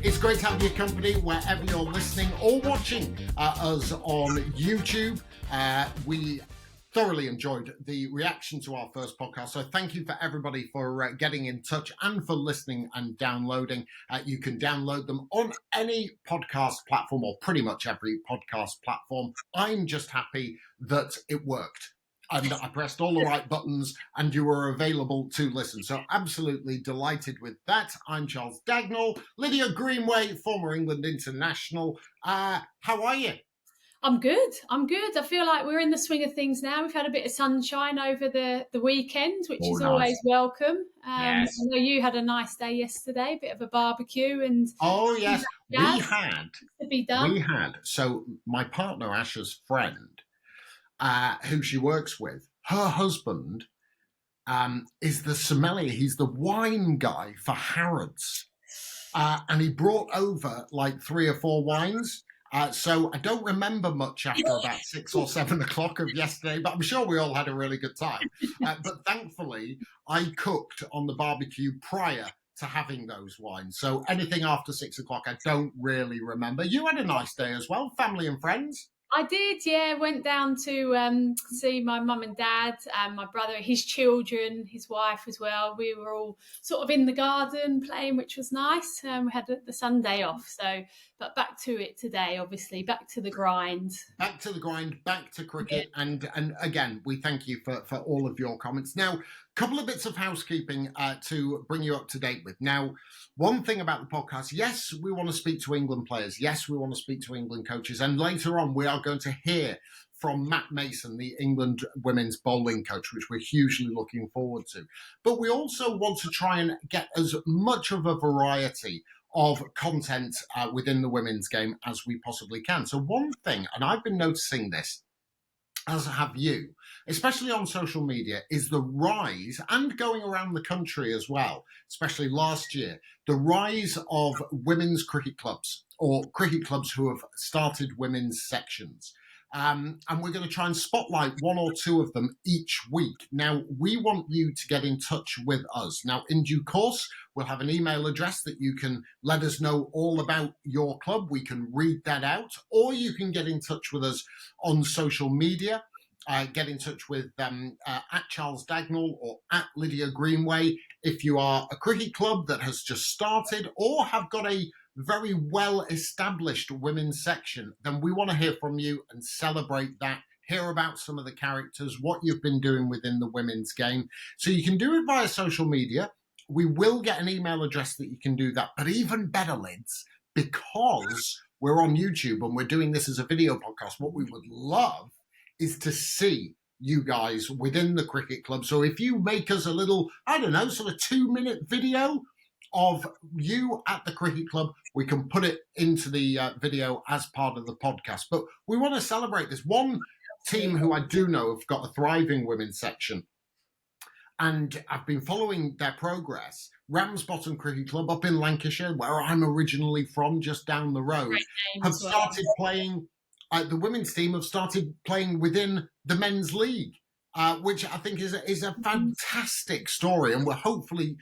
It's great to have your company wherever you're listening or watching us on YouTube. We thoroughly enjoyed the reaction to our first podcast. So thank you for everybody for getting in touch and for listening and downloading. You can download them on any podcast platform or pretty much every podcast platform. I'm just happy that it worked. And I pressed all the right buttons and you were available to listen. So absolutely delighted with that. I'm Charles Dagnall, Lydia Greenway, former England international. How are you? I'm good. I feel like we're in the swing of things now. We've had a bit of sunshine over the weekend, which is nice. Always welcome. Yes. I know you had a nice day yesterday, a bit of a barbecue and yes, we had. To be done. We had. So my partner Asha's friend, who she works with, her husband is the sommelier. He's the wine guy for Harrods, and he brought over like 3 or 4 wines. So I don't remember much after about 6 or 7 o'clock of yesterday, but I'm sure we all had a really good time. But thankfully, I cooked on the barbecue prior to having those wines. So anything after 6 o'clock, I don't really remember. You had a nice day as well, family and friends. I did, yeah. Went down to see my mum and dad and my brother, his children, his wife as well. We were all sort of in the garden playing, which was nice. We had the Sunday off. So, but back to it today, obviously, back to the grind. Back to the grind, back to cricket. Yeah. And again, we thank you for all of your comments. Now, a couple of bits of housekeeping to bring you up to date with. Now, one thing about the podcast, yes, we want to speak to England players. Yes, we want to speak to England coaches. And later on, we are going to hear from Matt Mason, the England women's bowling coach, which we're hugely looking forward to. But we also want to try and get as much of a variety of content within the women's game as we possibly can. So one thing, and I've been noticing this, as have you, especially on social media, is the rise, and going around the country as well, especially last year, the rise of women's cricket clubs or cricket clubs who have started women's sections. And we're going to try and spotlight 1 or 2 of them each week. Now, we want you to get in touch with us. Now, in due course, we'll have an email address that you can let us know all about your club. We can read that out, or you can get in touch with us on social media. Get in touch with at Charles Dagnall or at Lydia Greenway if you are a cricket club that has just started or have got a very well-established women's section. Then we want to hear from you and celebrate that, hear about some of the characters, what you've been doing within the women's game. So you can do it via social media. We will get an email address that you can do that. But even better, Lids, because we're on YouTube and we're doing this as a video podcast, what we would love is to see you guys within the cricket club. So if you make us a little, I don't know, sort of 2-minute video of you at the cricket club, we can put it into the video as part of the podcast. But we want to celebrate this. One team who I do know have got a thriving women's section, and I've been following their progress. Ramsbottom Cricket Club up in Lancashire, where I'm originally from, just down the road, have started playing. The women's team have started playing within the men's league, which I think is a fantastic story, and we'll hopefully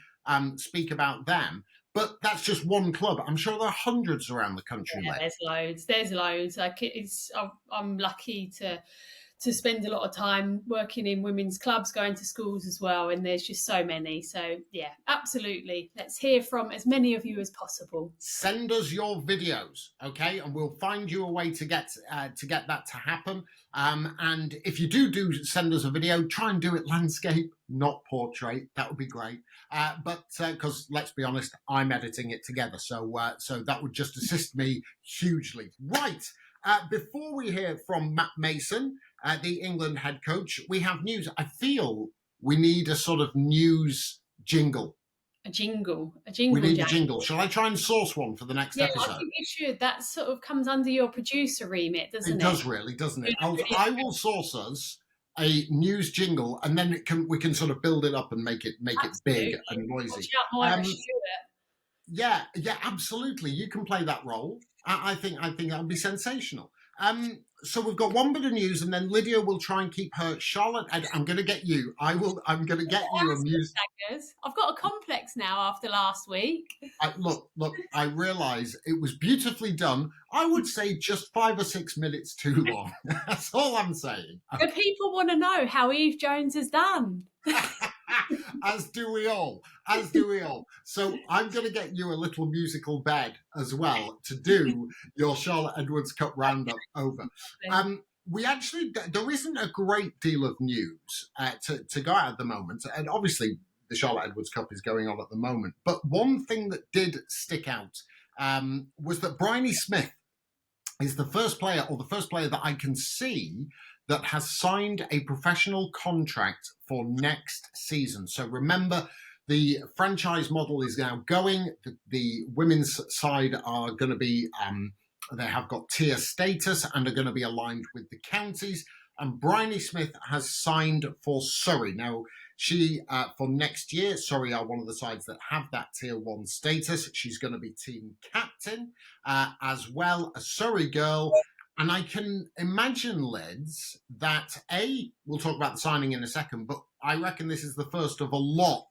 speak about them. But that's just one club. I'm sure there are hundreds around the country. Yeah, there's loads. Like I'm lucky to spend a lot of time working in women's clubs, going to schools as well, and there's just so many. So yeah, absolutely. Let's hear from as many of you as possible. Send us your videos, okay, and we'll find you a way to get that to happen. And if you do send us a video, try and do it landscape, not portrait. That would be great. But because let's be honest, I'm editing it together, so that would just assist me hugely. Right. Before we hear from Matt Mason, the England head coach, we have news. I feel we need a sort of news jingle. A jingle. We need a jingle. Shall I try and source one for the next episode? I think you should. That sort of comes under your producer remit, doesn't it? It does really, doesn't it? I will source us a news jingle, and then we can sort of build it up and make it big and noisy. Yeah, absolutely. You can play that role. I think that would be sensational. So we've got one bit of news, and then Lydia will try and keep her. Charlotte, I'm going to get you. I'm going to get you a music. I've got a complex now after last week. Look. I realise it was beautifully done. I would say just 5 or 6 minutes too long. That's all I'm saying. But people want to know how Eve Jones has done. As do we all. So I'm going to get you a little musical bed as well to do your Charlotte Edwards Cup roundup over. We actually, there isn't a great deal of news to go out at the moment. And obviously the Charlotte Edwards Cup is going on at the moment. But one thing that did stick out was that Bryony Smith is the first player that I can see that has signed a professional contract for next season. So remember, the franchise model is now going. The women's side are going to be, they have got tier status and are going to be aligned with the counties. And Bryony Smith has signed for Surrey. Now, she, for next year, Surrey are one of the sides that have that tier 1 status. She's going to be team captain, as well, a Surrey girl. And I can imagine, Lids, that we'll talk about the signing in a second, but I reckon this is the first of a lot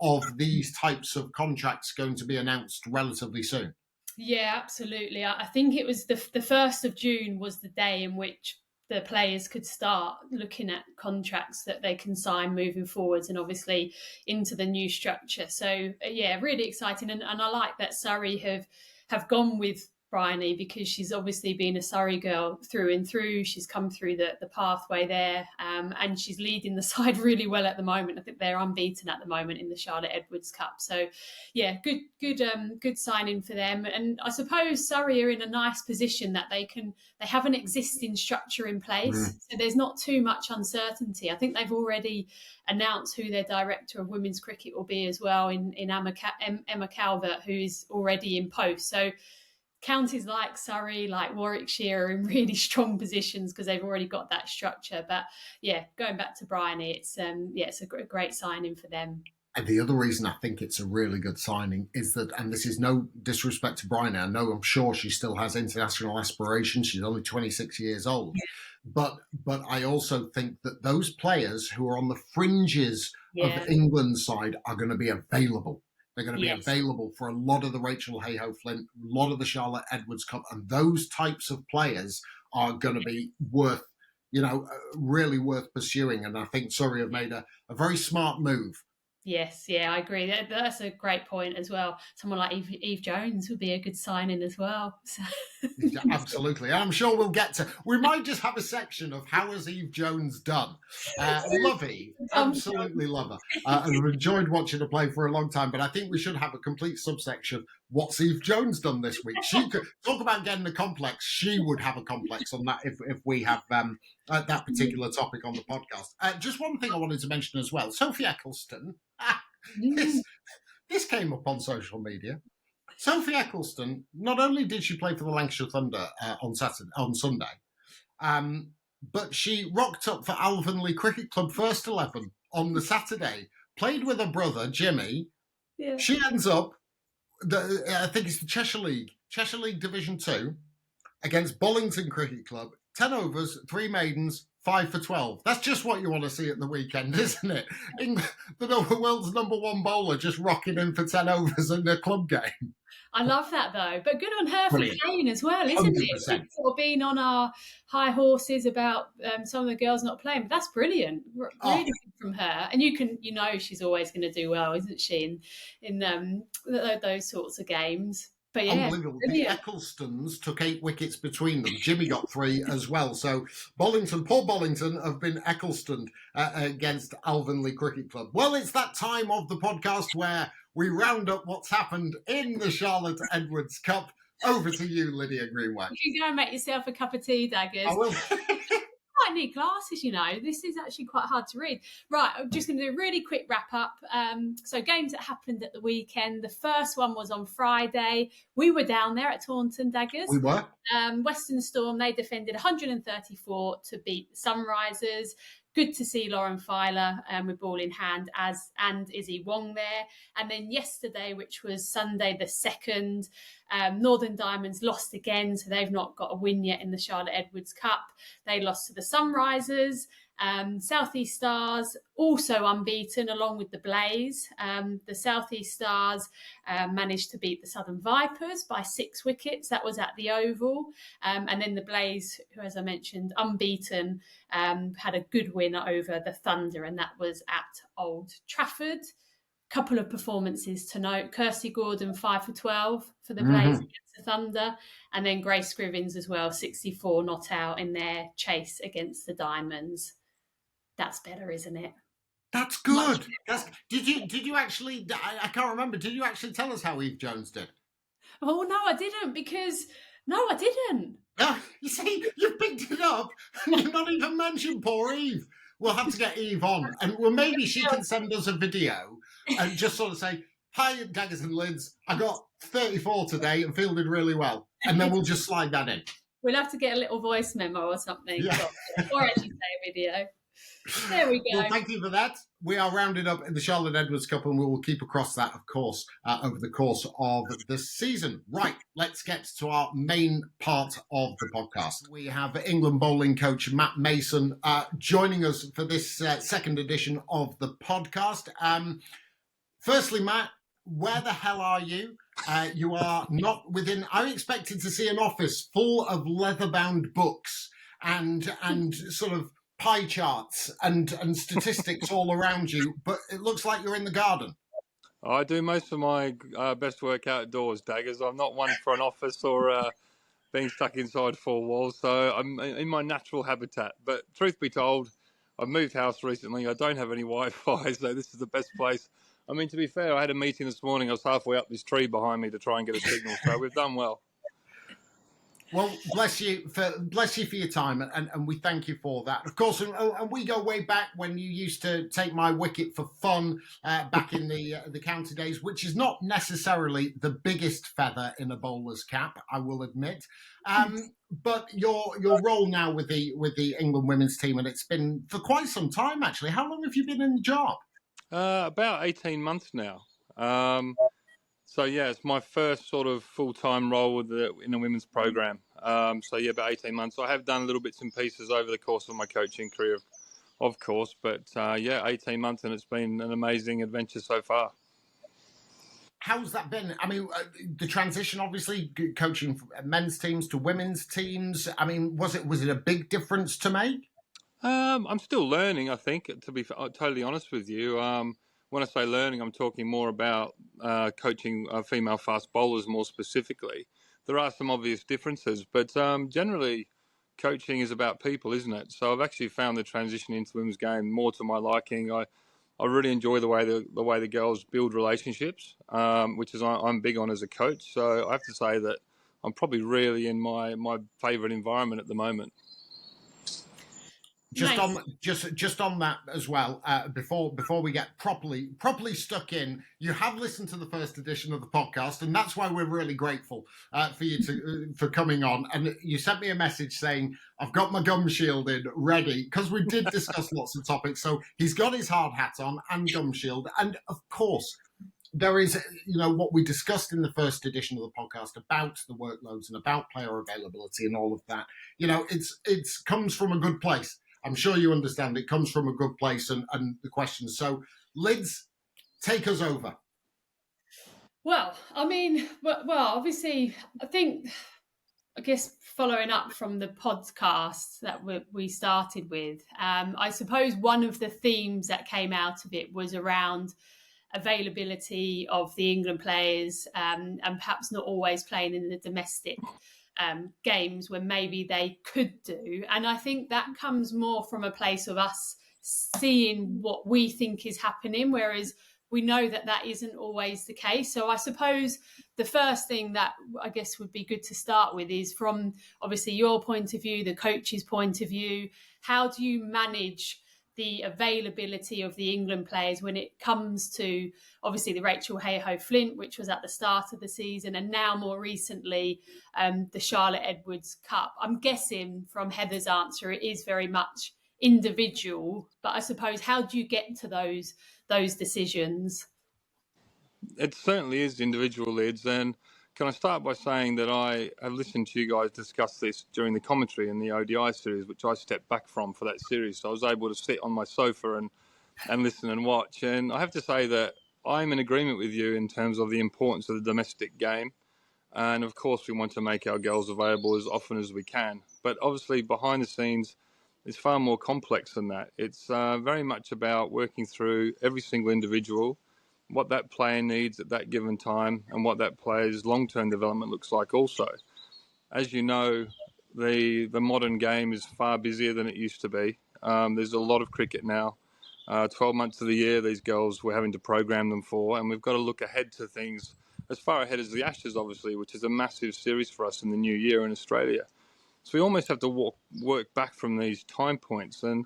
of these types of contracts going to be announced relatively soon. Yeah, absolutely. I think it was the 1st of June was the day in which the players could start looking at contracts that they can sign moving forwards and obviously into the new structure. So, yeah, really exciting. And I like that Surrey have gone with Bryony because she's obviously been a Surrey girl through and through. She's come through the pathway there, and she's leading the side really well at the moment. I think they're unbeaten at the moment in the Charlotte Edwards Cup. So, yeah, good signing for them. And I suppose Surrey are in a nice position that they have an existing structure in place, so there's not too much uncertainty. I think they've already announced who their director of women's cricket will be as well in Emma Calvert, who is already in post. So counties like Surrey, like Warwickshire, are in really strong positions because they've already got that structure. But yeah, going back to Bryony, it's a great signing for them. And the other reason I think it's a really good signing is that, and this is no disrespect to Bryony, I'm sure she still has international aspirations. She's only 26 years old. Yeah. But I also think that those players who are on the fringes of England's side are going to be available. They're going to be available for a lot of the Rachel Hayhoe-Flint, a lot of the Charlotte Edwards Cup, and those types of players are going to be really worth pursuing. And I think Surrey have made a very smart move. Yes, I agree. That's a great point as well. Someone like Eve Jones would be a good signing as well. So. Yeah, absolutely. I'm sure we might just have a section of how has Eve Jones done. Love Eve. Absolutely love her. I've enjoyed watching her play for a long time, but I think we should have a complete subsection. What's Eve Jones done this week? She could talk about getting a complex. She would have a complex on that if we have that particular topic on the podcast. Just one thing I wanted to mention as well. Sophie Eccleston. This came up on social media. Sophie Eccleston, not only did she play for the Lancashire Thunder on Sunday, but she rocked up for Alvanley Cricket Club First 11 on the Saturday, played with her brother, Jimmy. Yeah. She ends up, I think it's the Cheshire League Division 2, against Bollington Cricket Club, 10 overs, 3 maidens, 5 for 12. That's just what you want to see at the weekend, isn't it? The world's number 1 bowler just rocking in for 10 overs in a club game. I love that though, but good on her for playing as well, isn't 100%. It? We've sort of been on our high horses about some of the girls not playing, but that's brilliant, really good from her. And she's always going to do well, isn't she? In those sorts of games. But yeah, unbelievable. The Ecclestons took 8 wickets between them. Jimmy got 3 as well. So poor Bollington have been Ecclestoned against Alvanley Cricket Club. Well, it's that time of the podcast where we round up what's happened in the Charlotte Edwards Cup. Over to you, Lydia Greenway. You can go and make yourself a cup of tea, Daggers. I will. I need glasses, This is actually quite hard to read. Right, I'm just going to do a really quick wrap up. So games that happened at the weekend. The first one was on Friday. We were down there at Taunton, Daggers. We were. Western Storm, they defended 134 to beat the Sunrisers. good to see Lauren Filer with ball in hand and Izzy Wong there. And then yesterday, which was Sunday the 2nd, Northern Diamonds lost again, so they've not got a win yet in the Charlotte Edwards Cup. They lost to the Sunrisers. Southeast Stars also unbeaten along with the Blaze. The Southeast Stars managed to beat the Southern Vipers by 6 wickets. That was at the Oval. And then the Blaze, who, as I mentioned, unbeaten, had a good win over the Thunder, and that was at Old Trafford. Couple of performances to note. Kirsty Gordon, 5 for 12 for the Blaze against the Thunder. And then Grace Scrivens as well, 64 not out in their chase against the Diamonds. That's better, isn't it? That's good. Did you actually, I can't remember, did you actually tell us how Eve Jones did? Oh, no, I didn't, because, no, I didn't. You see, you've picked it up and you've not even mentioned poor Eve. We'll have to get Eve on, and maybe she can send us a video and just sort of say, hi, Daggers and Lyds, I got 34 today and fielded really well. And then we'll just slide that in. We'll have to get a little voice memo or something, Yeah. or actually say a video. There we go. Well, thank you for that. We are rounded up in the Charlotte Edwards Cup, and we will keep across that, of course, over the course of the season. Right, let's get to our main part of the podcast. We have England bowling coach Matt Mason joining us for this second edition of the podcast. Firstly, Matt, where the hell are you? You are not within... I expected to see an office full of leather-bound books and sort of pie charts and statistics all around you, but it looks like you're in the garden. I do most of my best work outdoors, Daggers. I'm not one for an office or being stuck inside 4 walls, so I'm in my natural habitat. But truth be told, I've moved house recently. I don't have any Wi-Fi, so this is the best place. I mean, to be fair, I had a meeting this morning. I was halfway up this tree behind me to try and get a signal, so we've done well. Well, bless you for your time, and we thank you for that. Of course, and we go way back when you used to take my wicket for fun back in the county days, which is not necessarily the biggest feather in a bowler's cap, I will admit. But your role now with the England women's team, and it's been for quite some time actually. How long have you been in the job? About 18 months now. So, yeah, it's my first sort of full-time role in the women's program. So, yeah, about 18 months. I have done little bits and pieces over the course of my coaching career, of course. But, yeah, 18 months, and it's been an amazing adventure so far. How's that been? I mean, the transition, obviously, coaching men's teams to women's teams. I mean, was it a big difference to make? I'm still learning, I think, to be totally honest with you. When I say learning, I'm talking more about coaching female fast bowlers more specifically. There are some obvious differences, but generally coaching is about people, isn't it? So I've actually found the transition into the women's game more to my liking. I really enjoy the way the girls build relationships, which is I'm big on as a coach. So I have to say that I'm probably really in my favourite environment at the moment. Just on that as well, before we get properly stuck in, you have listened to the first edition of the podcast, and that's why we're really grateful for you for coming on. And you sent me a message saying, I've got my gum shielded ready, because we did discuss lots of topics. So he's got his hard hat on and gum shield. And of course, there is, what we discussed in the first edition of the podcast about the workloads and about player availability and all of that. It's comes from a good place. I'm sure you understand it comes from a good place and the questions. So, Lyds, take us over. Well, I mean, obviously, I guess following up from the podcast that we started with, I suppose one of the themes that came out of it was around availability of the England players and perhaps not always playing in the domestic games when maybe they could do. And I think that comes more from a place of us seeing what we think is happening, whereas we know that isn't always the case. So I suppose the first thing that I guess would be good to start with is from obviously your point of view, the coach's point of view, how do you manage the availability of the England players when it comes to obviously the Rachel Hayhoe-Flint, which was at the start of the season, and now more recently the Charlotte Edwards Cup? I'm guessing from Heather's answer it is very much individual, but I suppose how do you get to those decisions? It certainly is individual, Lids. And can I start by saying that I have listened to you guys discuss this during the commentary in the ODI series, which I stepped back from for that series. So I was able to sit on my sofa and listen and watch. And I have to say that I'm in agreement with you in terms of the importance of the domestic game. And of course, we want to make our girls available as often as we can. But obviously, behind the scenes, it's far more complex than that. It's very much about working through every single individual, what that player needs at that given time, and what that player's long-term development looks like also. As you know, the modern game is far busier than it used to be. There's a lot of cricket now. 12 months of the year, these girls, we're having to program them for, and we've got to look ahead to things as far ahead as the Ashes, obviously, which is a massive series for us in the new year in Australia. So we almost have to work back from these time points, and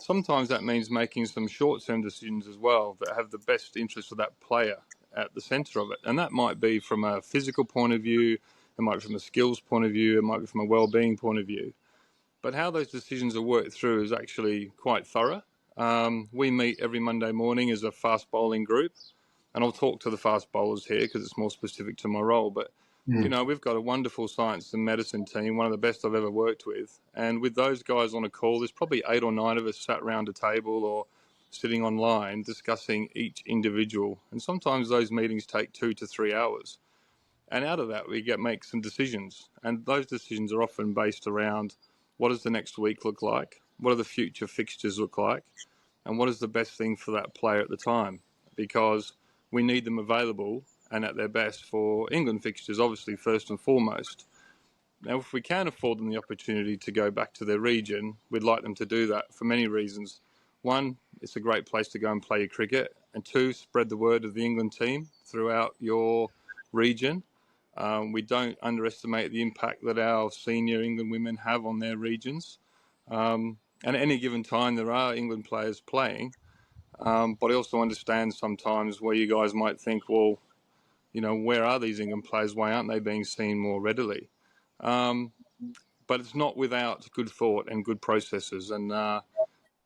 sometimes that means making some short-term decisions as well that have the best interest of that player at the centre of it. And that might be from a physical point of view, it might be from a skills point of view, it might be from a well-being point of view. But how those decisions are worked through is actually quite thorough. We meet every Monday morning as a fast bowling group, and I'll talk to the fast bowlers here because it's more specific to my role. But, you know, we've got a wonderful science and medicine team, one of the best I've ever worked with. And with those guys on a call, there's probably 8 or 9 of us sat around a table or sitting online discussing each individual. And sometimes those meetings take 2 to 3 hours. And out of that, we make some decisions. And those decisions are often based around what does the next week look like? What do the future fixtures look like? And what is the best thing for that player at the time? Because we need them available and at their best for England fixtures, obviously, first and foremost. Now, if we can afford them the opportunity to go back to their region, we'd like them to do that for many reasons. One, it's a great place to go and play your cricket. And 2, spread the word of the England team throughout your region. We don't underestimate the impact that our senior England women have on their regions. And at any given time, there are England players playing. But I also understand sometimes where you guys might think, well, you know, where are these England players? Why aren't they being seen more readily? But it's not without good thought and good processes. And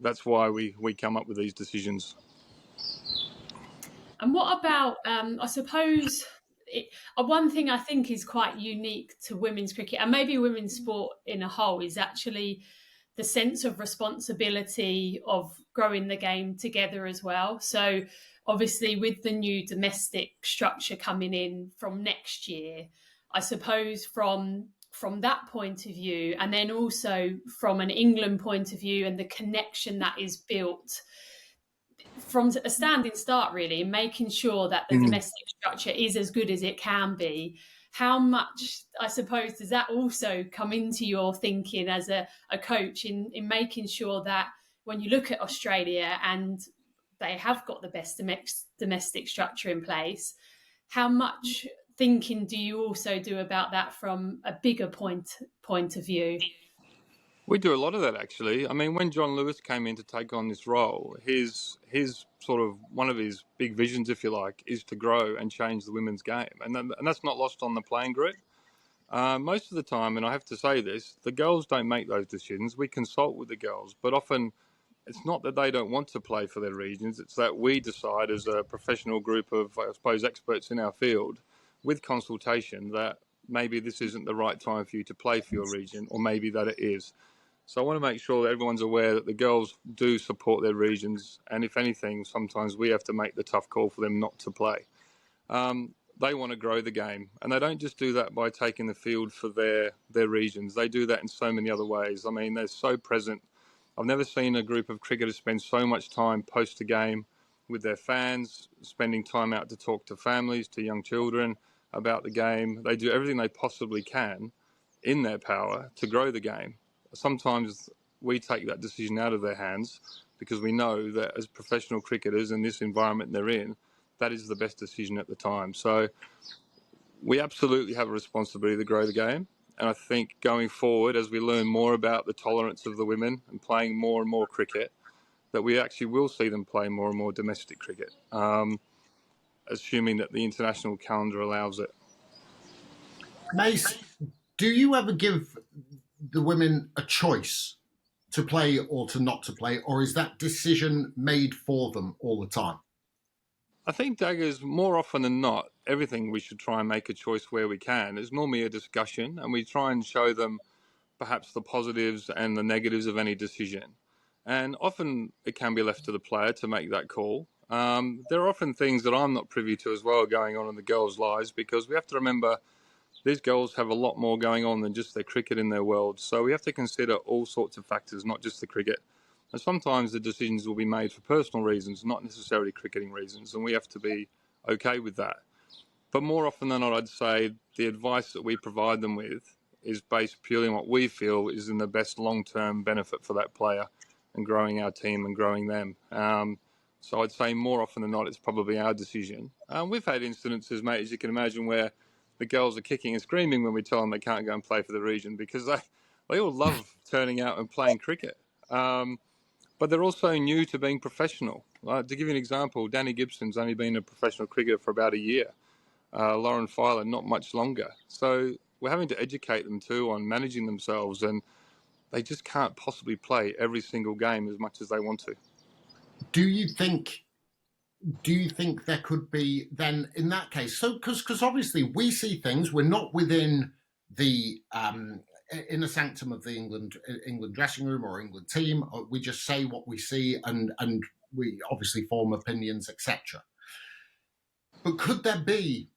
that's why we come up with these decisions. And what about, I suppose, one thing I think is quite unique to women's cricket and maybe women's sport in a whole is actually the sense of responsibility of growing the game together as well. So obviously with the new domestic structure coming in from next year, I suppose from that point of view, and then also from an England point of view and the connection that is built from a standing start, really, making sure that the domestic structure is as good as it can be. How much, I suppose, does that also come into your thinking as a coach in making sure that when you look at Australia and they have got the best domestic structure in place, how much thinking do you also do about that from a bigger point of view? We do a lot of that, actually. I mean, when John Lewis came in to take on this role, his sort of one of his big visions, if you like, is to grow and change the women's game. And that's not lost on the playing group. Most of the time, and I have to say this, the girls don't make those decisions. We consult with the girls, but often it's not that they don't want to play for their regions. It's that we decide as a professional group of, I suppose, experts in our field with consultation that maybe this isn't the right time for you to play for your region, or maybe that it is. So I want to make sure that everyone's aware that the girls do support their regions. And if anything, sometimes we have to make the tough call for them not to play. They want to grow the game. And they don't just do that by taking the field for their regions. They do that in so many other ways. I mean, they're so present. I've never seen a group of cricketers spend so much time post a game with their fans, spending time out to talk to families, to young children about the game. They do everything they possibly can in their power to grow the game. Sometimes we take that decision out of their hands because we know that as professional cricketers in this environment they're in, that is the best decision at the time. So we absolutely have a responsibility to grow the game. And I think going forward, as we learn more about the tolerance of the women and playing more and more cricket, that we actually will see them play more and more domestic cricket, assuming that the international calendar allows it. Mace, do you ever give the women a choice to play or to not to play, or is that decision made for them all the time? I think, Daggers, more often than not, everything we should try and make a choice where we can. It's normally a discussion, and we try and show them perhaps the positives and the negatives of any decision. And often it can be left to the player to make that call. There are often things that I'm not privy to as well going on in the girls' lives, because we have to remember these girls have a lot more going on than just their cricket in their world. So we have to consider all sorts of factors, not just the cricket. And sometimes the decisions will be made for personal reasons, not necessarily cricketing reasons, and we have to be okay with that. But more often than not, I'd say the advice that we provide them with is based purely on what we feel is in the best long-term benefit for that player and growing our team and growing them. So I'd say more often than not, it's probably our decision. We've had incidences, mate, as you can imagine, where the girls are kicking and screaming when we tell them they can't go and play for the region, because they all love turning out and playing cricket. But they're also new to being professional. To give you an example, Danny Gibson's only been a professional cricketer for about a year. Lauren Filer, not much longer. So we're having to educate them too on managing themselves, and they just can't possibly play every single game as much as they want to. Do you think there could be then in that case? So because obviously we see things, we're not within the inner sanctum of the England dressing room or England team. We just say what we see, and we obviously form opinions, etc. But could there be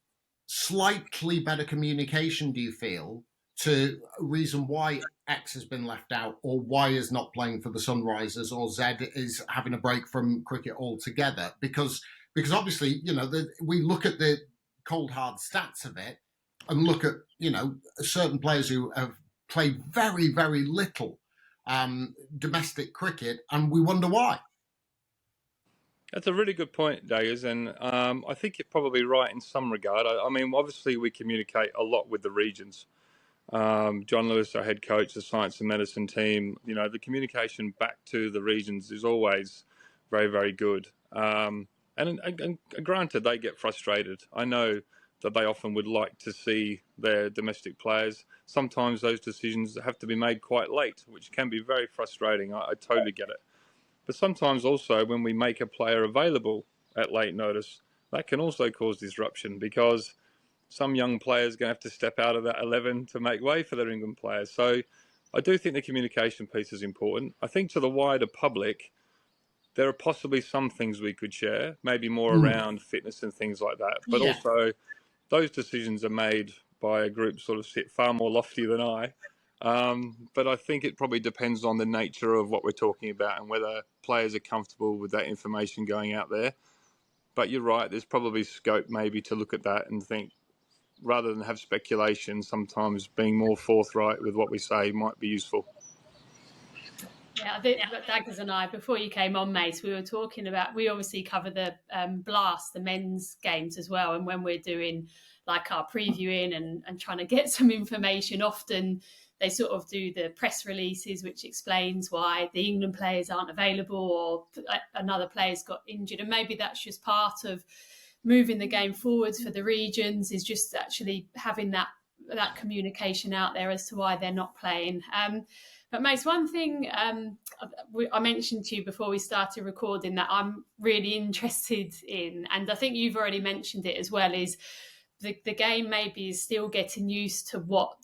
slightly better communication, do you feel, to reason why X has been left out, or Y is not playing for the Sunrisers, or Z is having a break from cricket altogether? Because obviously, we look at the cold hard stats of it and look at, certain players who have played very, very little domestic cricket, and we wonder why. That's a really good point, Daggers, and I think you're probably right in some regard. I mean, obviously we communicate a lot with the regions. John Lewis, our head coach, the science and medicine team, the communication back to the regions is always very, very good. And granted, they get frustrated. I know that they often would like to see their domestic players. Sometimes those decisions have to be made quite late, which can be very frustrating. I totally get it. But sometimes also when we make a player available at late notice, that can also cause disruption, because some young players are going to have to step out of that 11 to make way for their England players. So I do think the communication piece is important. I think to the wider public, there are possibly some things we could share, maybe more around fitness and things like that. But also those decisions are made by a group sort of sit far more lofty than I. But I think it probably depends on the nature of what we're talking about and whether players are comfortable with that information going out there. But you're right, there's probably scope maybe to look at that and think, rather than have speculation, sometimes being more forthright with what we say might be useful. Yeah, I think Daggers and I, before you came on, mate, we were talking about, we obviously cover the Blast, the men's games as well. And when we're doing like our previewing and trying to get some information, often they sort of do the press releases, which explains why the England players aren't available or another player's got injured. And maybe that's just part of moving the game forwards for the regions, is just actually having that communication out there as to why they're not playing. But Mace, one thing I mentioned to you before we started recording that I'm really interested in, and I think you've already mentioned it as well, is the game maybe is still getting used to what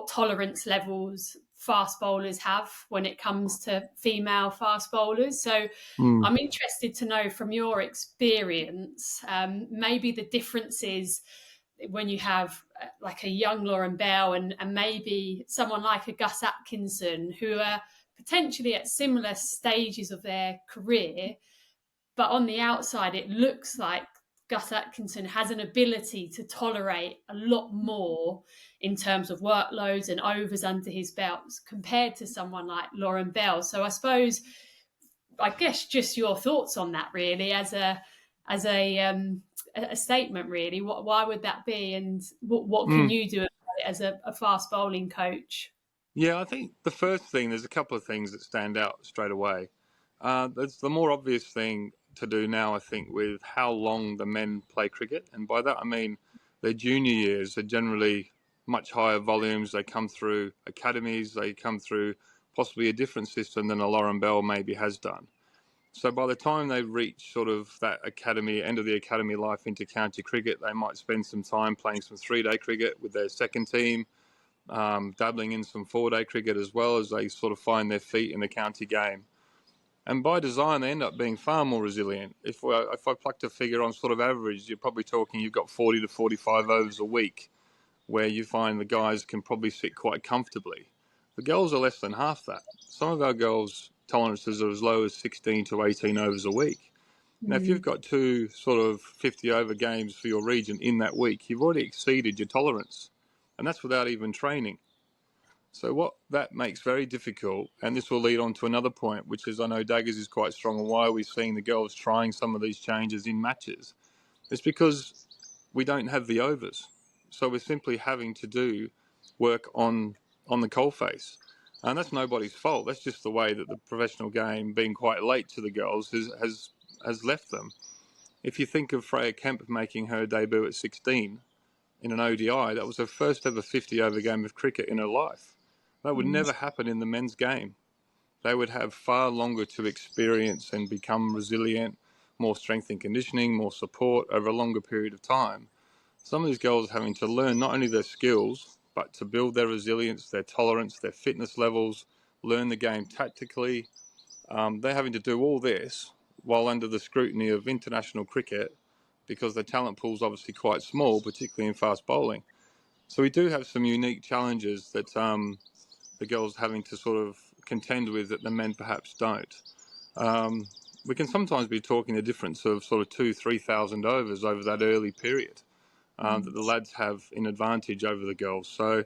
tolerance levels fast bowlers have when it comes to female fast bowlers. So I'm interested to know from your experience, maybe the differences when you have like a young Lauren Bell and maybe someone like a Gus Atkinson, who are potentially at similar stages of their career, but on the outside it looks like Gus Atkinson has an ability to tolerate a lot more in terms of workloads and overs under his belts compared to someone like Lauren Bell. So I guess just your thoughts on that, really, as a statement, really. Why would that be, and what can you do as a fast bowling coach? Yeah, I think the first thing, there's a couple of things that stand out straight away. That's the more obvious thing to do now, I think, with how long the men play cricket. And by that, I mean their junior years are generally much higher volumes. They come through academies, they come through possibly a different system than a Lauren Bell maybe has done. So by the time they reach sort of that academy, end of the academy life into county cricket, they might spend some time playing some 3-day cricket with their second team, dabbling in some 4-day cricket as well as they sort of find their feet in the county game. And by design, they end up being far more resilient. If I plucked a figure on sort of average, you're probably talking you've got 40 to 45 overs a week where you find the guys can probably sit quite comfortably. The girls are less than half that. Some of our girls' tolerances are as low as 16 to 18 overs a week. Now, if you've got 2 sort of 50-over games for your region in that week, you've already exceeded your tolerance, and that's without even training. So what that makes very difficult, and this will lead on to another point, which is I know Daggers is quite strong on why we're seeing the girls trying some of these changes in matches. It's because we don't have the overs. So we're simply having to do work on the coalface. And that's nobody's fault. That's just the way that the professional game, being quite late to the girls, has left them. If you think of Freya Kemp making her debut at 16 in an ODI, that was her first ever 50-over game of cricket in her life. That would never happen in the men's game. They would have far longer to experience and become resilient, more strength and conditioning, more support over a longer period of time. Some of these girls are having to learn not only their skills, but to build their resilience, their tolerance, their fitness levels, learn the game tactically. They're having to do all this while under the scrutiny of international cricket because their talent pool is obviously quite small, particularly in fast bowling. So we do have some unique challenges that the girls are having to sort of contend with that the men perhaps don't. We can sometimes be talking the difference of sort of 2,000-3,000 overs over that early period that the lads have in advantage over the girls. So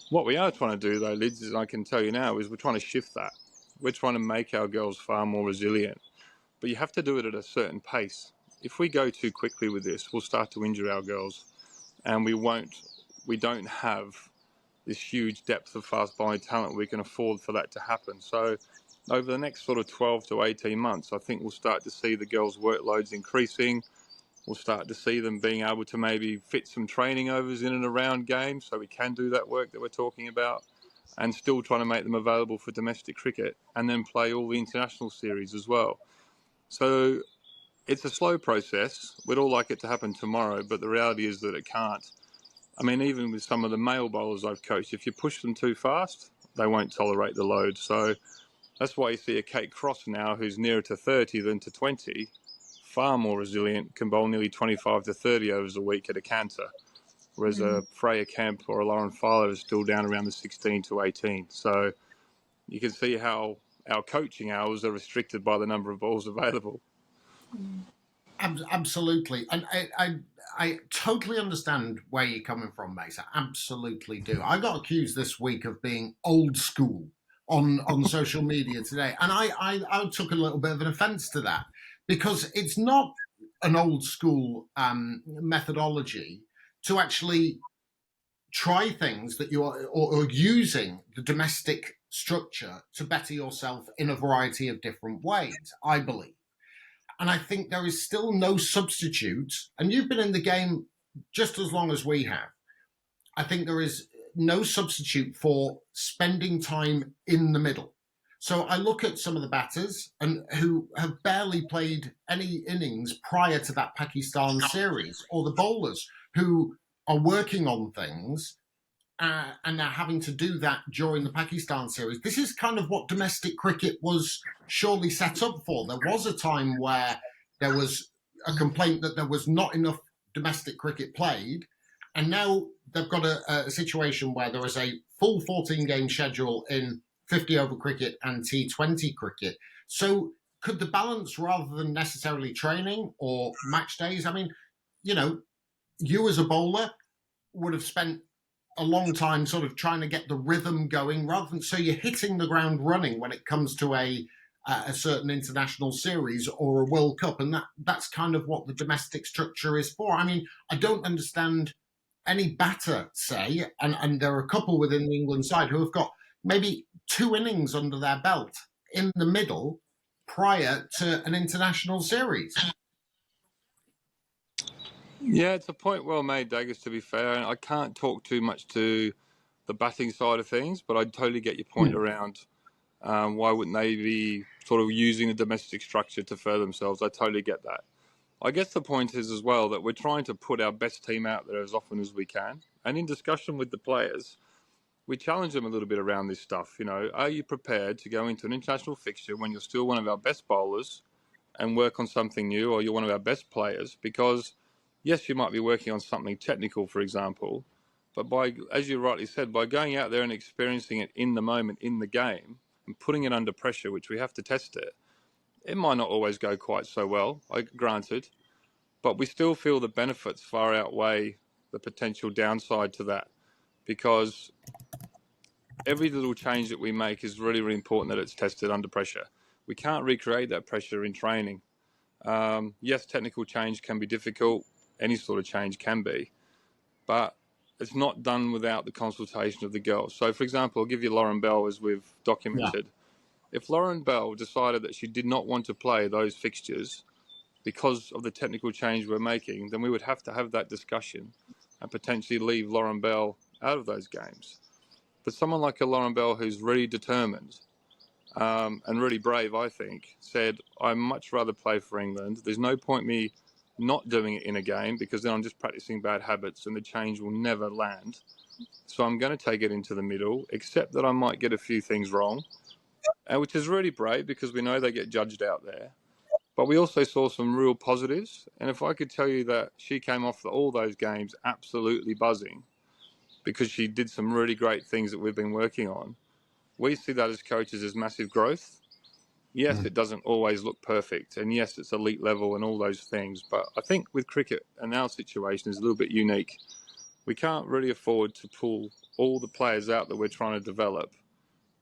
what we are trying to do, though, Lyds, as I can tell you now, is we're trying to shift that. We're trying to make our girls far more resilient. But you have to do it at a certain pace. If we go too quickly with this, we'll start to injure our girls, and we don't have this huge depth of fast bowling talent we can afford for that to happen. So over the next sort of 12 to 18 months, I think we'll start to see the girls' workloads increasing. We'll start to see them being able to maybe fit some training overs in and around games so we can do that work that we're talking about and still trying to make them available for domestic cricket and then play all the international series as well. So it's a slow process. We'd all like it to happen tomorrow, but the reality is that it can't. I mean, even with some of the male bowlers I've coached, if you push them too fast, they won't tolerate the load. So that's why you see a Kate Cross now who's nearer to 30 than to 20, far more resilient, can bowl nearly 25 to 30 overs a week at a canter, whereas a Freya Kemp or a Lauren Fowler is still down around the 16 to 18. So you can see how our coaching hours are restricted by the number of balls available. Absolutely, and I totally understand where you're coming from, Mace. I absolutely do. I got accused this week of being old school on social media today, and I took a little bit of an offence to that because it's not an old school methodology to actually try things that or using the domestic structure to better yourself in a variety of different ways, I believe. And I think there is still no substitute, and you've been in the game just as long as we have. I think there is no substitute for spending time in the middle. So I look at some of the batters and who have barely played any innings prior to that Pakistan series, or the bowlers who are working on things and are having to do that during the Pakistan series. This is kind of what domestic cricket was surely set up for. There was a time where there was a complaint that there was not enough domestic cricket played, and now they've got a situation where there is a full 14-game schedule in 50-over cricket and T20 cricket. So could the balance, rather than necessarily training or match days, I mean, you as a bowler would have spent a long time sort of trying to get the rhythm going, rather than so you're hitting the ground running when it comes to a certain international series or a World Cup, and that's kind of what the domestic structure is for. I mean, I don't understand any batter, say, and there are a couple within the England side who have got maybe 2 innings under their belt in the middle prior to an international series. Yeah, it's a point well made, Daggers, to be fair. And I can't talk too much to the batting side of things, but I totally get your point around Why wouldn't they be sort of using the domestic structure to further themselves? I totally get that. I guess the point is as well that we're trying to put our best team out there as often as we can. And in discussion with the players, we challenge them a little bit around this stuff. You know, are you prepared to go into an international fixture when you're still one of our best bowlers and work on something new, or you're one of our best players? Because, yes, you might be working on something technical, for example, but by, as you rightly said, by going out there and experiencing it in the moment, in the game, and putting it under pressure, which we have to test it, it might not always go quite so well, granted, but we still feel the benefits far outweigh the potential downside to that, because every little change that we make is really, really important that it's tested under pressure. We can't recreate that pressure in training. Yes, technical change can be difficult. Any sort of change can be, but it's not done without the consultation of the girls. So, for example, I'll give you Lauren Bell, as we've documented. Yeah. If Lauren Bell decided that she did not want to play those fixtures because of the technical change we're making, then we would have to have that discussion and potentially leave Lauren Bell out of those games. But someone like a Lauren Bell who's really determined and really brave, I think, said, I'd much rather play for England. There's no point me not doing it in a game, because then I'm just practicing bad habits and the change will never land. So I'm going to take it into the middle, except that I might get a few things wrong, which is really brave because we know they get judged out there. But we also saw some real positives. And if I could tell you that she came off all those games absolutely buzzing because she did some really great things that we've been working on, we see that as coaches as massive growth. Yes, it doesn't always look perfect. And yes, it's elite level and all those things. But I think with cricket and our situation is a little bit unique. We can't really afford to pull all the players out that we're trying to develop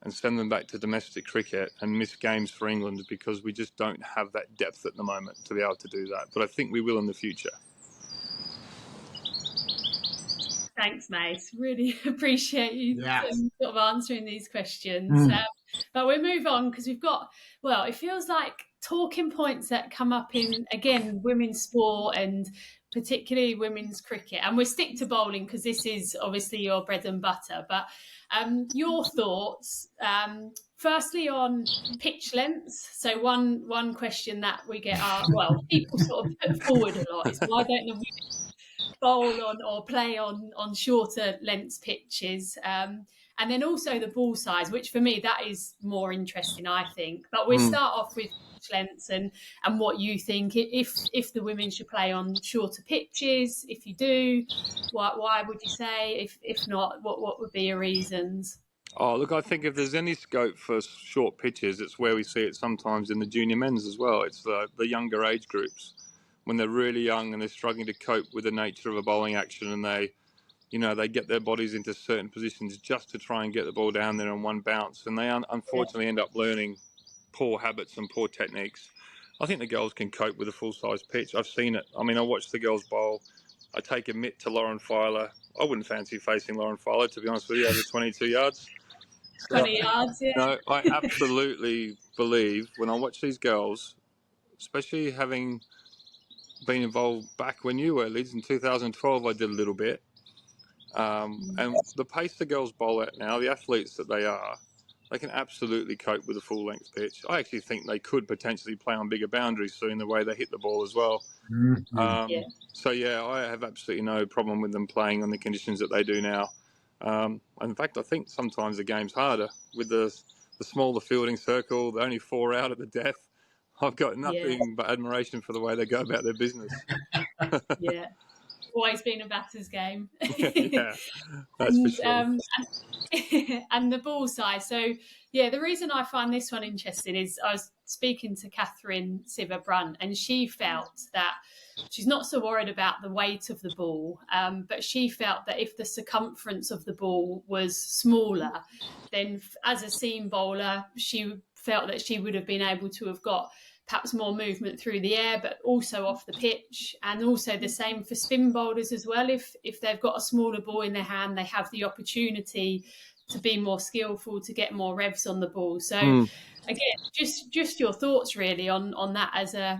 and send them back to domestic cricket and miss games for England, because we just don't have that depth at the moment to be able to do that. But I think we will in the future. Thanks, mate. Really appreciate you sort of answering these questions. But we'll move on, because we've got, well, it feels like talking points that come up in, again, women's sport and particularly women's cricket. And we'll stick to bowling because this is obviously your bread and butter. But your thoughts, firstly, on pitch lengths. So one question that we get, people sort of put forward a lot is, why don't the women bowl on or play on shorter lengths pitches? And then also the ball size, which for me, that is more interesting, I think. But we'll start off with pitch lengths and what you think. If the women should play on shorter pitches, if you do, why would you say? If not, what would be your reasons? Oh, look, I think if there's any scope for short pitches, it's where we see it sometimes in the junior men's as well. It's the younger age groups, when they're really young and they're struggling to cope with the nature of a bowling action, and they get their bodies into certain positions just to try and get the ball down there in one bounce. And they unfortunately end up learning poor habits and poor techniques. I think the girls can cope with a full-size pitch. I've seen it. I mean, I watched the girls bowl. I take a mitt to Lauren Filer. I wouldn't fancy facing Lauren Filer, to be honest with you, over 22 yards. 20 yards, yeah. No, I absolutely believe when I watch these girls, especially having been involved back when you were, Lyds, in 2012, I did a little bit. And the pace the girls bowl at now, the athletes that they are, they can absolutely cope with a full-length pitch. I actually think they could potentially play on bigger boundaries soon, the way they hit the ball as well. So, I have absolutely no problem with them playing on the conditions that they do now. In fact, I think sometimes the game's harder with the smaller fielding circle, the only 4 out at the death. I've got nothing but admiration for the way they go about their business. Yeah. Always been a batter's game. Yeah, that's for sure. And the ball size. So, the reason I find this one interesting is I was speaking to Catherine Siver-Brunt, and she felt that she's not so worried about the weight of the ball, but she felt that if the circumference of the ball was smaller, then as a seam bowler, she felt that she would have been able to have got perhaps more movement through the air, but also off the pitch. And also the same for spin bowlers as well. If they've got a smaller ball in their hand, they have the opportunity to be more skillful, to get more revs on the ball. So again, just your thoughts really on that as a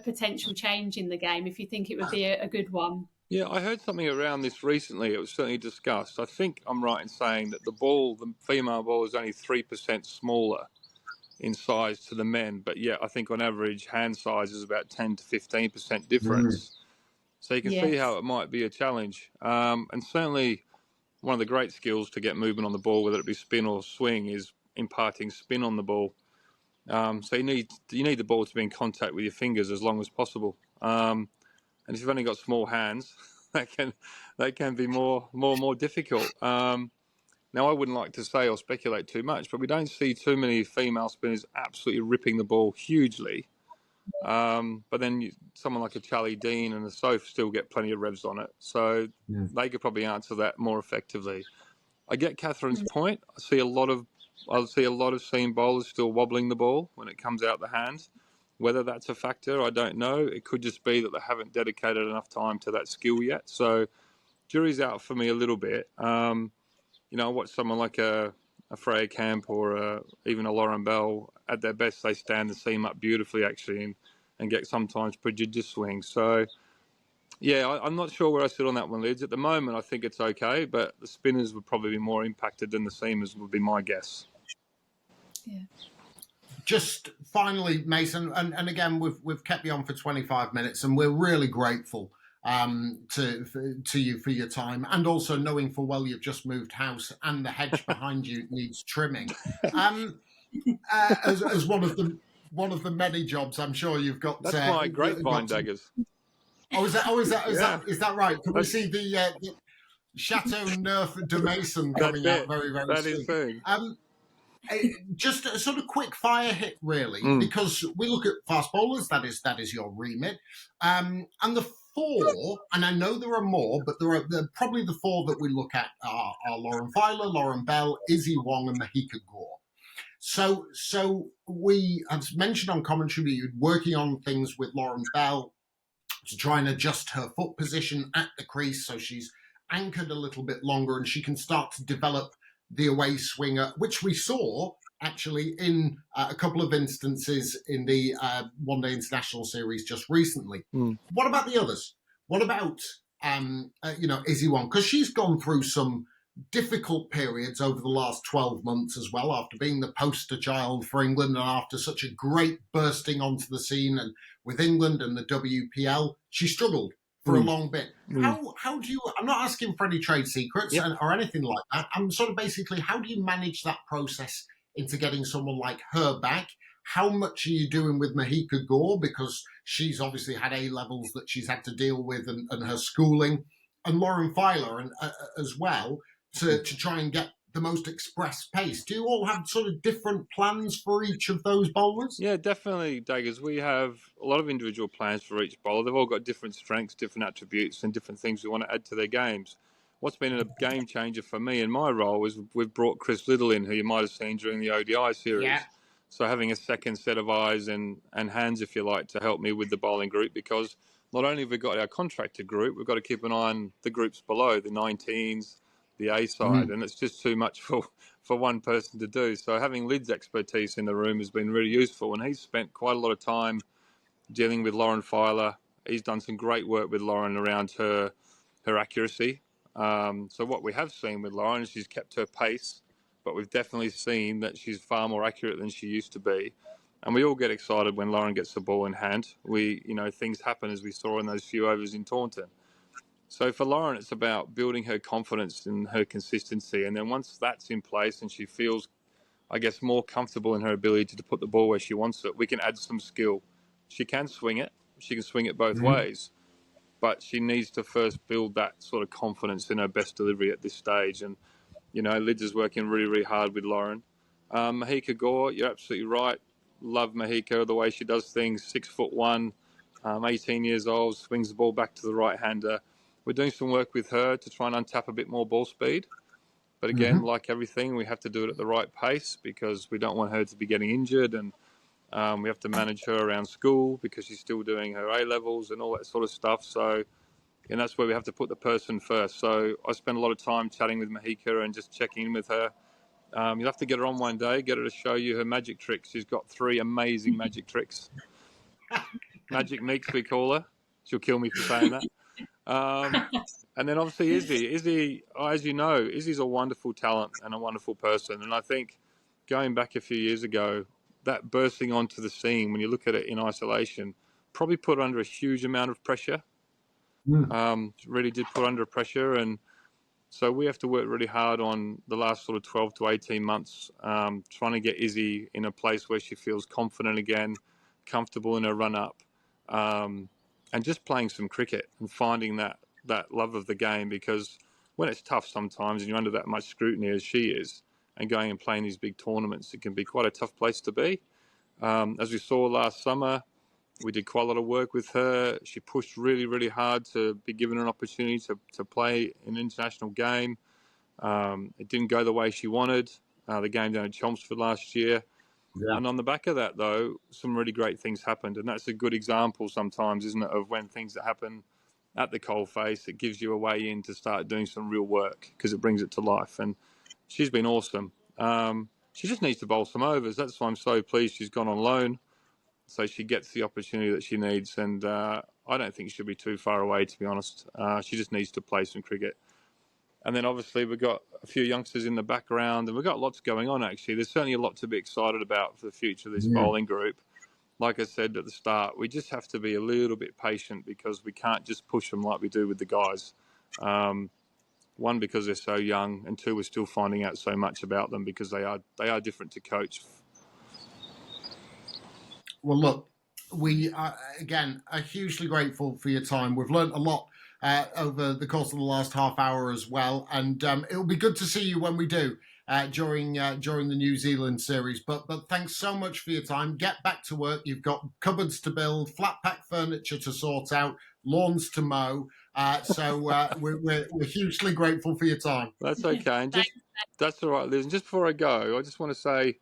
potential change in the game, if you think it would be a good one. Yeah, I heard something around this recently. It was certainly discussed. I think I'm right in saying that the female ball, is only 3% smaller in size to the men, but yeah, I think on average hand size is about 10 to 15% difference. So you can see how Yes. it might be a challenge. And certainly one of the great skills to get movement on the ball, whether it be spin or swing, is imparting spin on the ball. So you need the ball to be in contact with your fingers as long as possible. And if you've only got small hands, that can be more difficult. Now, I wouldn't like to say or speculate too much, but we don't see too many female spinners absolutely ripping the ball hugely. But then someone like a Charlie Dean and a Soph still get plenty of revs on it, so they could probably answer that more effectively. I get Catherine's point. I see a lot of seam bowlers still wobbling the ball when it comes out the hands. Whether that's a factor, I don't know. It could just be that they haven't dedicated enough time to that skill yet. So jury's out for me a little bit. I watch someone like a Freya Camp or even a Lauren Bell. At their best, they stand the seam up beautifully, actually, and get sometimes prodigious swings. So, yeah, I'm not sure where I sit on that one, Lids. At the moment, I think it's okay, but the spinners would probably be more impacted than the seamers, would be my guess. Yeah. Just finally, Mason, and again, we've kept you on for 25 minutes, and we're really grateful to you for your time, and also knowing full well you've just moved house and the hedge behind you needs trimming. As one of the many jobs I'm sure you've got. That's my grapevine, Daggers. Oh, is that right? Can we see the Chateau Neuf de Mason coming out very, very soon? Just a sort of quick fire hit, really, because we look at fast bowlers. That is your remit, and the four, and I know there are more, but there are probably the four that we look at are Lauren Filer, Lauren Bell, Izzy Wong, and Mahika Gore. So we have mentioned on commentary that you're working on things with Lauren Bell to try and adjust her foot position at the crease so she's anchored a little bit longer and she can start to develop the away swinger, which we saw actually in a couple of instances in the One Day International Series just recently. What about the others? What about Izzy Wong? Because she's gone through some difficult periods over the last 12 months as well, after being the poster child for England and after such a great bursting onto the scene and with England and the WPL. She struggled for a long bit. How do you, I'm not asking for any trade secrets or anything like that. I'm sort of basically, how do you manage that process into getting someone like her back? How much are you doing with Mahika Gore? Because she's obviously had A-levels that she's had to deal with and her schooling. And Lauren Filer as well, to try and get the most express pace. Do you all have sort of different plans for each of those bowlers? Yeah, definitely, Daggers. We have a lot of individual plans for each bowler. They've all got different strengths, different attributes, and different things we want to add to their games. What's been a game changer for me in my role is we've brought Chris Little in, who you might have seen during the ODI series. Yeah. So having a second set of eyes and hands, if you like, to help me with the bowling group, because not only have we got our contracted group, we've got to keep an eye on the groups below, the 19s, the A side, and it's just too much for one person to do. So having Lyd's expertise in the room has been really useful, and he's spent quite a lot of time dealing with Lauren Filer. He's done some great work with Lauren around her accuracy. So what we have seen with Lauren is she's kept her pace, but we've definitely seen that she's far more accurate than she used to be. And we all get excited when Lauren gets the ball in hand. Things happen, as we saw in those few overs in Taunton. So for Lauren, it's about building her confidence and her consistency. And then once that's in place and she feels, I guess, more comfortable in her ability to put the ball where she wants it, we can add some skill. She can swing it. She can swing it both ways. But she needs to first build that sort of confidence in her best delivery at this stage. And, Lids is working really, really hard with Lauren. Mahika Gore, you're absolutely right. Love Mahika, the way she does things. 6'1", 18 years old, swings the ball back to the right-hander. We're doing some work with her to try and untap a bit more ball speed. But again, like everything, we have to do it at the right pace because we don't want her to be getting injured. And we have to manage her around school because she's still doing her A-levels and all that sort of stuff. So, and that's where we have to put the person first. So I spend a lot of time chatting with Mahika and just checking in with her. You'll have to get her on one day, get her to show you her magic tricks. She's got 3 amazing magic tricks. Magic Meeks, we call her. She'll kill me for saying that. And then obviously Izzy, as you know, Izzy's a wonderful talent and a wonderful person. And I think going back a few years ago, that bursting onto the scene, when you look at it in isolation, probably put her under a huge amount of pressure. Really did put under pressure. And so we have to work really hard on the last sort of 12 to 18 months, trying to get Izzy in a place where she feels confident again, comfortable in her run-up, and just playing some cricket and finding that love of the game, because when it's tough sometimes and you're under that much scrutiny as she is and going and playing these big tournaments, it can be quite a tough place to be. As we saw last summer, we did quite a lot of work with her. She pushed really, really hard to be given an opportunity to play an international game. It didn't go the way she wanted. The game down at Chelmsford last year. Yeah. And on the back of that, though, some really great things happened. And that's a good example sometimes, isn't it, of when things that happen at the coalface, it gives you a way in to start doing some real work because it brings it to life. And she's been awesome. She just needs to bowl some overs. That's why I'm so pleased she's gone on loan, so she gets the opportunity that she needs. And I don't think she'll be too far away, to be honest. She just needs to play some cricket. And then obviously we've got a few youngsters in the background, and we've got lots going on, actually. There's certainly a lot to be excited about for the future of this bowling group. Like I said at the start, we just have to be a little bit patient because we can't just push them like we do with the guys. One, because they're so young, and two, we're still finding out so much about them because they are different to coach. Well, look, we are hugely grateful for your time. We've learned a lot over the course of the last half hour as well, and it'll be good to see you when we do during the New Zealand series. But thanks so much for your time. Get back to work. You've got cupboards to build, flat pack furniture to sort out, lawns to mow. So we're hugely grateful for your time. That's okay, and that's all right, Liz. And just before I go, I just want to say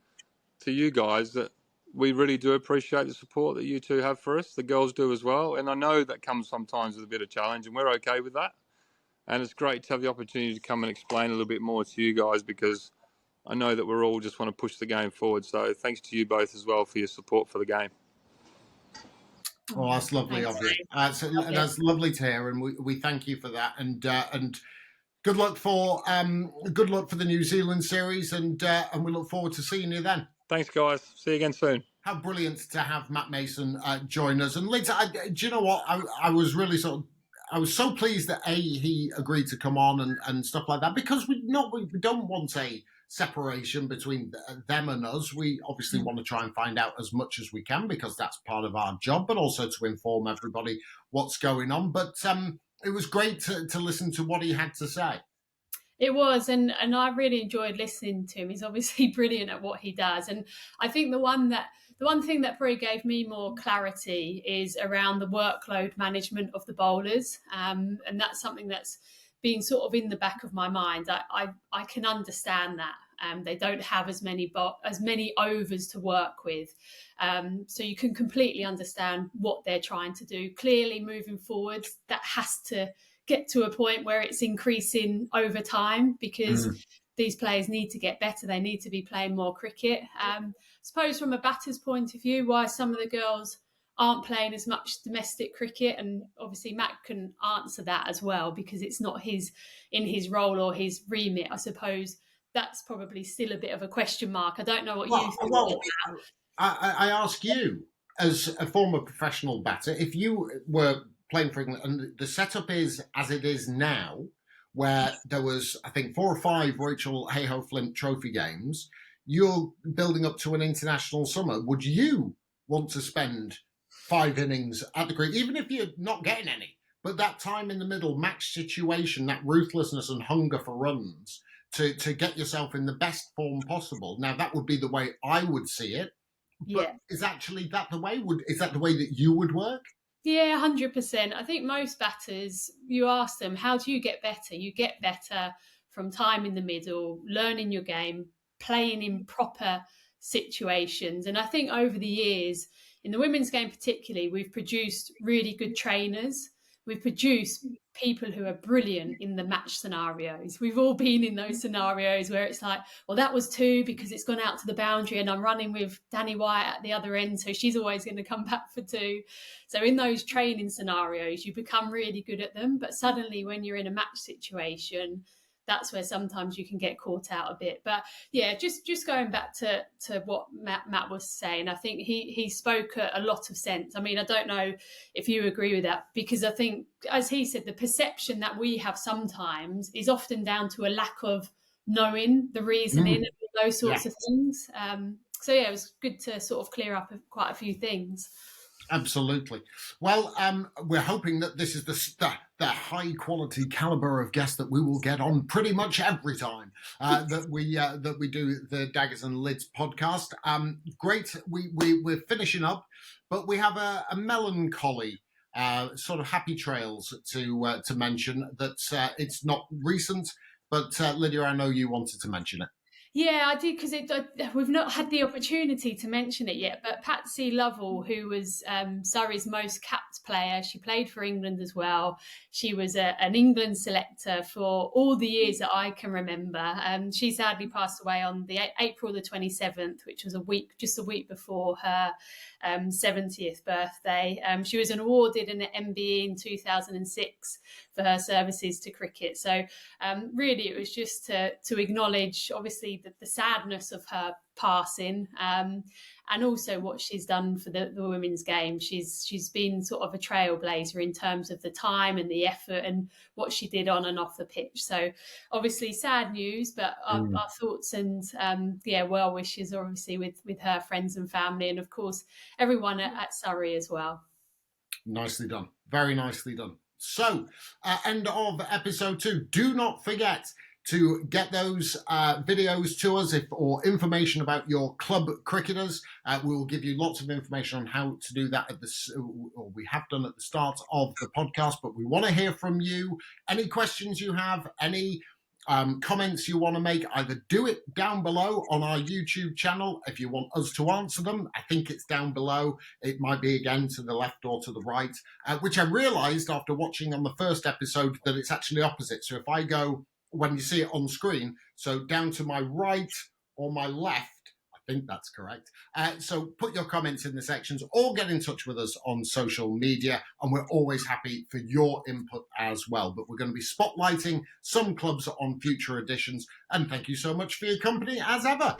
to you guys that we really do appreciate the support that you two have for us. The girls do as well. And I know that comes sometimes with a bit of challenge, and we're okay with that. And it's great to have the opportunity to come and explain a little bit more to you guys, because I know that we're all just want to push the game forward. So thanks to you both as well for your support for the game. Oh, that's lovely of you. That's lovely to hear, and we thank you for that. And good luck for the New Zealand series, and we look forward to seeing you then. Thanks, guys. See you again soon. How brilliant to have Matt Mason join us. And Lydia, do you know what? I was really I was so pleased that he agreed to come on and stuff like that, because we don't want a separation between them and us. We obviously want to try and find out as much as we can, because that's part of our job, but also to inform everybody what's going on. But it was great to listen to what he had to say. It was, and I really enjoyed listening to him. He's obviously brilliant at what he does, and I think the one thing that probably gave me more clarity is around the workload management of the bowlers, and that's something that's been sort of in the back of my mind. I can understand that. They don't have as many overs to work with, so you can completely understand what they're trying to do. Clearly, moving forward, that has to get to a point where it's increasing over time, because these players need to get better. They need to be playing more cricket. I suppose from a batter's point of view, why some of the girls aren't playing as much domestic cricket, and obviously Matt can answer that as well, because it's not in his role or his remit. I suppose that's probably still a bit of a question mark. I don't know what you think. Well, I ask you, as a former professional batter, if you were playing for England, and the setup is as it is now, where there was, I think, 4 or 5 Rachel Hayhoe-Flint trophy games, you're building up to an international summer. Would you want to spend 5 innings at the crease, even if you're not getting any, but that time in the middle, match situation, that ruthlessness and hunger for runs to get yourself in the best form possible? Now, that would be the way I would see it. But is that the way? Is that the way that you would work? Yeah, 100%. I think most batters, you ask them, how do you get better? You get better from time in the middle, learning your game, playing in proper situations. And I think over the years, in the women's game particularly, we've produced really good trainers. we produce people who are brilliant in the match scenarios. We've all been in those scenarios where it's like, well, that was 2 because it's gone out to the boundary and I'm running with Danny White at the other end, so she's always going to come back for 2. So in those training scenarios, you become really good at them. But suddenly when you're in a match situation, that's where sometimes you can get caught out a bit. But yeah, just going back to what Matt was saying, I think he spoke a lot of sense. I mean, I don't know if you agree with that, because I think, as he said, the perception that we have sometimes is often down to a lack of knowing the reasoning and those sorts of things. So yeah, it was good to sort of clear up quite a few things. Absolutely. Well, we're hoping that this is the high quality caliber of guest that we will get on pretty much every time that we do the Daggers and Lyds podcast. Great. We're finishing up, but we have a melancholy sort of happy trails to mention. That it's not recent, but Lydia, I know you wanted to mention it. Yeah, I did, because we've not had the opportunity to mention it yet. But Patsy Lovell, who was Surrey's most capped player, she played for England as well. She was an England selector for all the years that I can remember. She sadly passed away on the April the 27th, which was just a week before her 70th birthday. She was awarded an MBE in 2006 for her services to cricket. So really, it was just to acknowledge, obviously, the sadness of her passing, and also what she's done for the women's game. She's been sort of a trailblazer in terms of the time and the effort and what she did on and off the pitch. So obviously sad news, but our thoughts and well wishes are obviously with her friends and family, and of course everyone at Surrey as well. Nicely done. Very nicely done. So, end of episode 2. Do not forget to get those videos to us or information about your club cricketers. We will give you lots of information on how to do that or we have done at the start of the podcast, but we want to hear from you. Any questions you have, any comments you want to make, either do it down below on our YouTube channel. If you want us to answer them, I think it's down below. It might be again to the left or to the right, which I realized after watching on the first episode that it's actually opposite. So if I go, when you see it on screen, so down to my right or my left, I think that's correct. So put your comments in the sections or get in touch with us on social media, and we're always happy for your input as well. But we're going to be spotlighting some clubs on future editions, and thank you so much for your company as ever.